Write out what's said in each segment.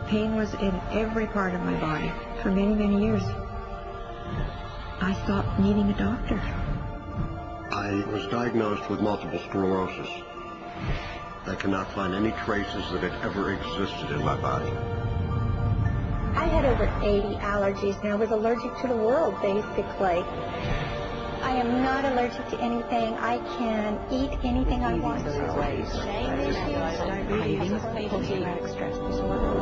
Pain was in every part of my body for many, many years. I stopped needing a doctor. I was diagnosed with multiple sclerosis. I cannot find any traces that it ever existed in my body. I had over 80 allergies, and I was allergic to the world, basically. I am not allergic to anything. I can eat anything I want to. Cravings, post-traumatic stress disorder.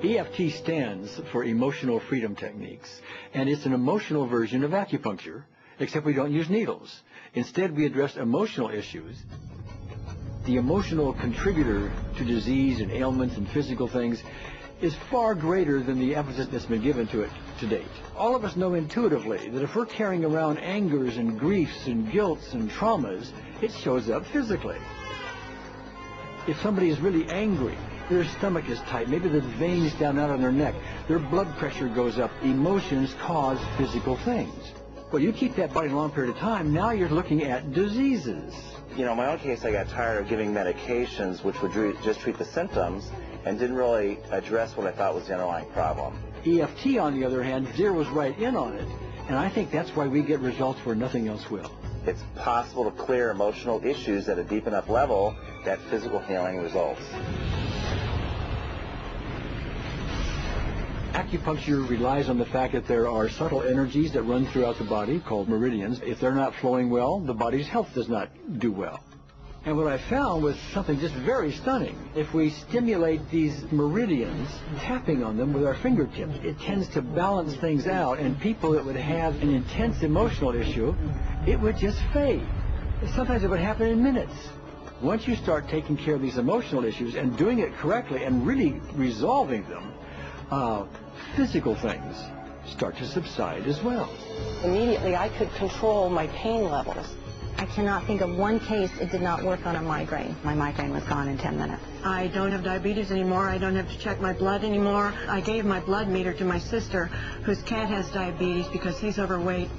EFT stands for Emotional Freedom Techniques, and it's an emotional version of acupuncture, except we don't use needles. Instead, we address emotional issues. The emotional contributor to disease and ailments and physical things is far greater than the emphasis that's been given to it to date. All of us know intuitively that if we're carrying around angers and griefs and guilts and traumas, it shows up physically. If somebody is really angry, their stomach is tight, maybe the veins down out on their neck, their blood pressure goes up. Emotions cause physical things. Well, you keep that body a long period of time, now you're looking at diseases. You know, in my own case, I got tired of giving medications which would just treat the symptoms and didn't really address what I thought was the underlying problem. EFT, on the other hand, zeroes right in on it, and I think that's why we get results where nothing else will. It's possible to clear emotional issues at a deep enough level that physical healing results. Acupuncture relies on the fact that there are subtle energies that run throughout the body called meridians. If they're not flowing well, the body's health does not do well. And what I found was something just very stunning. If we stimulate these meridians, tapping on them with our fingertips, it tends to balance things out, and people that would have an intense emotional issue, it would just fade. Sometimes it would happen in minutes. Once you start taking care of these emotional issues and doing it correctly and really resolving them, physical things start to subside as well. Immediately, I could control my pain levels. I cannot think of one case it did not work on a migraine. My migraine was gone in 10 minutes. I don't have diabetes anymore. I don't have to check my blood anymore. I gave my blood meter to my sister, whose cat has diabetes because he's overweight.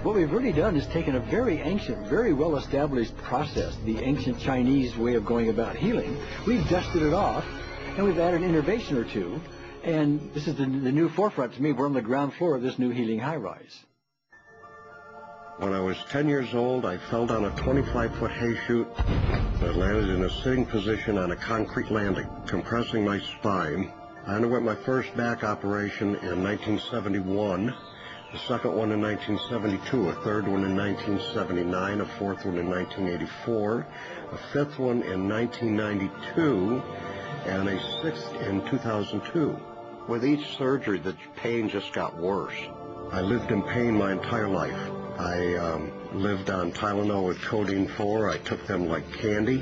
What we've really done is taken a very ancient, very well-established process, the ancient Chinese way of going about healing. We've dusted it off, and we've added an innovation or two, and this is the new forefront to me. We're on the ground floor of this new healing high-rise. When I was 10 years old, I fell down a 25-foot hay chute that landed in a sitting position on a concrete landing, compressing my spine. I underwent my first back operation in 1971, a second one in 1972, a third one in 1979, a fourth one in 1984, a fifth one in 1992, and a sixth in 2002. With each surgery, the pain just got worse. I lived in pain my entire life. I lived on Tylenol with codeine 4. I took them like candy.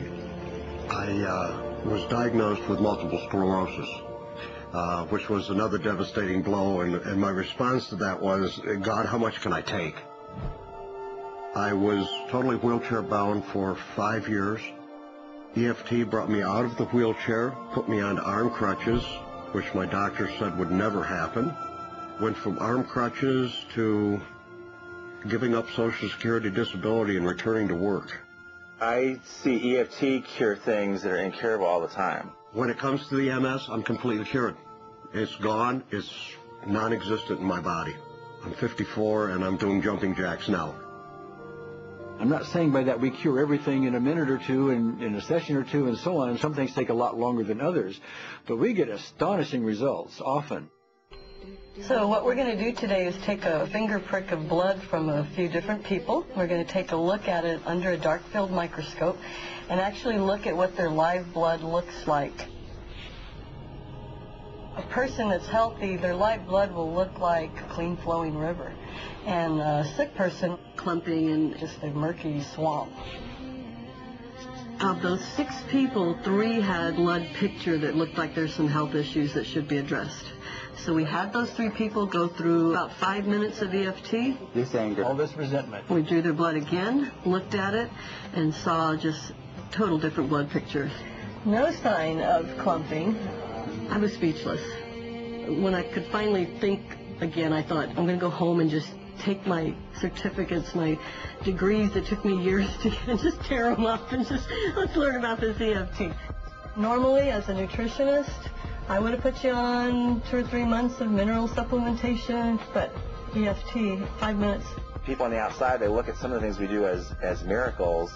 I was diagnosed with multiple sclerosis, which was another devastating blow, and my response to that was, God, how much can I take? I was totally wheelchair bound for 5 years. EFT brought me out of the wheelchair, put me on arm crutches, which my doctor said would never happen. Went from arm crutches to giving up Social Security disability and returning to work. I see EFT cure things that are incurable all the time. When it comes to the MS, I'm completely cured. It's gone. It's non-existent in my body. I'm 54 and I'm doing jumping jacks now. I'm not saying by that we cure everything in a minute or two, in a session or two, and so on. Some things take a lot longer than others, but we get astonishing results often. So what we're going to do today is take a finger prick of blood from a few different people. We're going to take a look at it under a dark field microscope and actually look at what their live blood looks like. A person that's healthy, their live blood will look like a clean flowing river, and a sick person clumping in just a murky swamp. Of those 6 people, 3 had a blood picture that looked like there's some health issues that should be addressed. So we had those 3 people go through about 5 minutes of EFT. This anger, all this resentment. We drew their blood again, looked at it, and saw just total different blood pictures. No sign of clumping. I was speechless. When I could finally think again, I thought, I'm going to go home and just take my certificates, my degrees that took me years to get, and just tear them up and just, let's learn about this EFT. Normally, as a nutritionist, I would have put you on 2 or 3 months of mineral supplementation, but EFT, 5 minutes. People on the outside, they look at some of the things we do as miracles,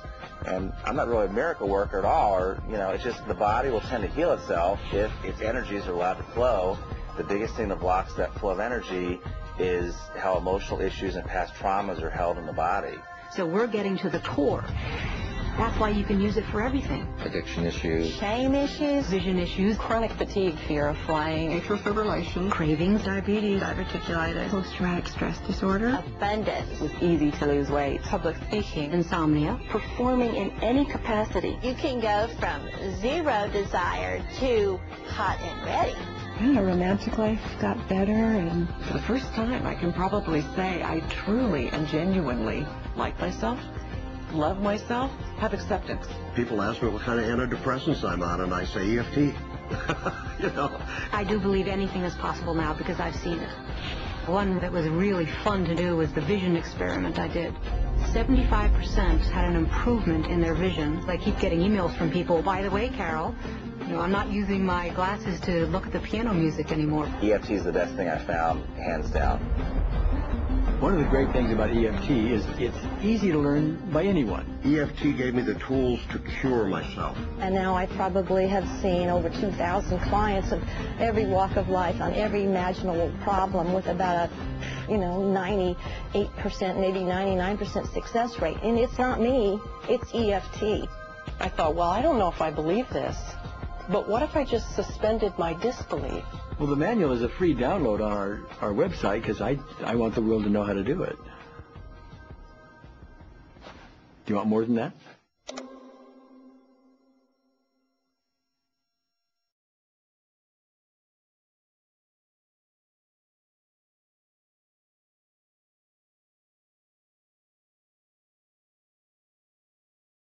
and I'm not really a miracle worker at all, or, you know, it's just the body will tend to heal itself if its energies are allowed to flow. The biggest thing that blocks that flow of energy is how emotional issues and past traumas are held in the body. So we're getting to the core. That's why you can use it for everything. Addiction issues. Shame issues, vision issues, Chronic fatigue, fear of flying, atrial fibrillation, cravings, diabetes, diverticulitis, post-traumatic stress disorder, Abundance. it was easy to lose weight, public speaking, insomnia, Performing in any capacity. You can go from zero desire to hot and ready. My romantic life got better, and for the first time I can probably say I truly and genuinely like myself, love myself, have acceptance. People ask me what kind of antidepressants I'm on, and I say EFT. You know. I do believe anything is possible now because I've seen it. One that was really fun to do was the vision experiment I did. 75% had an improvement in their vision. I keep getting emails from people, by the way, Carol, you know, I'm not using my glasses to look at the piano music anymore. EFT is the best thing I found, hands down. One of the great things about EFT is it's easy to learn by anyone. EFT gave me the tools to cure myself. And now I probably have seen over 2,000 clients of every walk of life on every imaginable problem with about a, 98%, maybe 99% success rate. And it's not me, it's EFT. I thought, well, I don't know if I believe this, but what if I just suspended my disbelief? Well, the manual is a free download on our website because I want the world to know how to do it. Do you want more than that?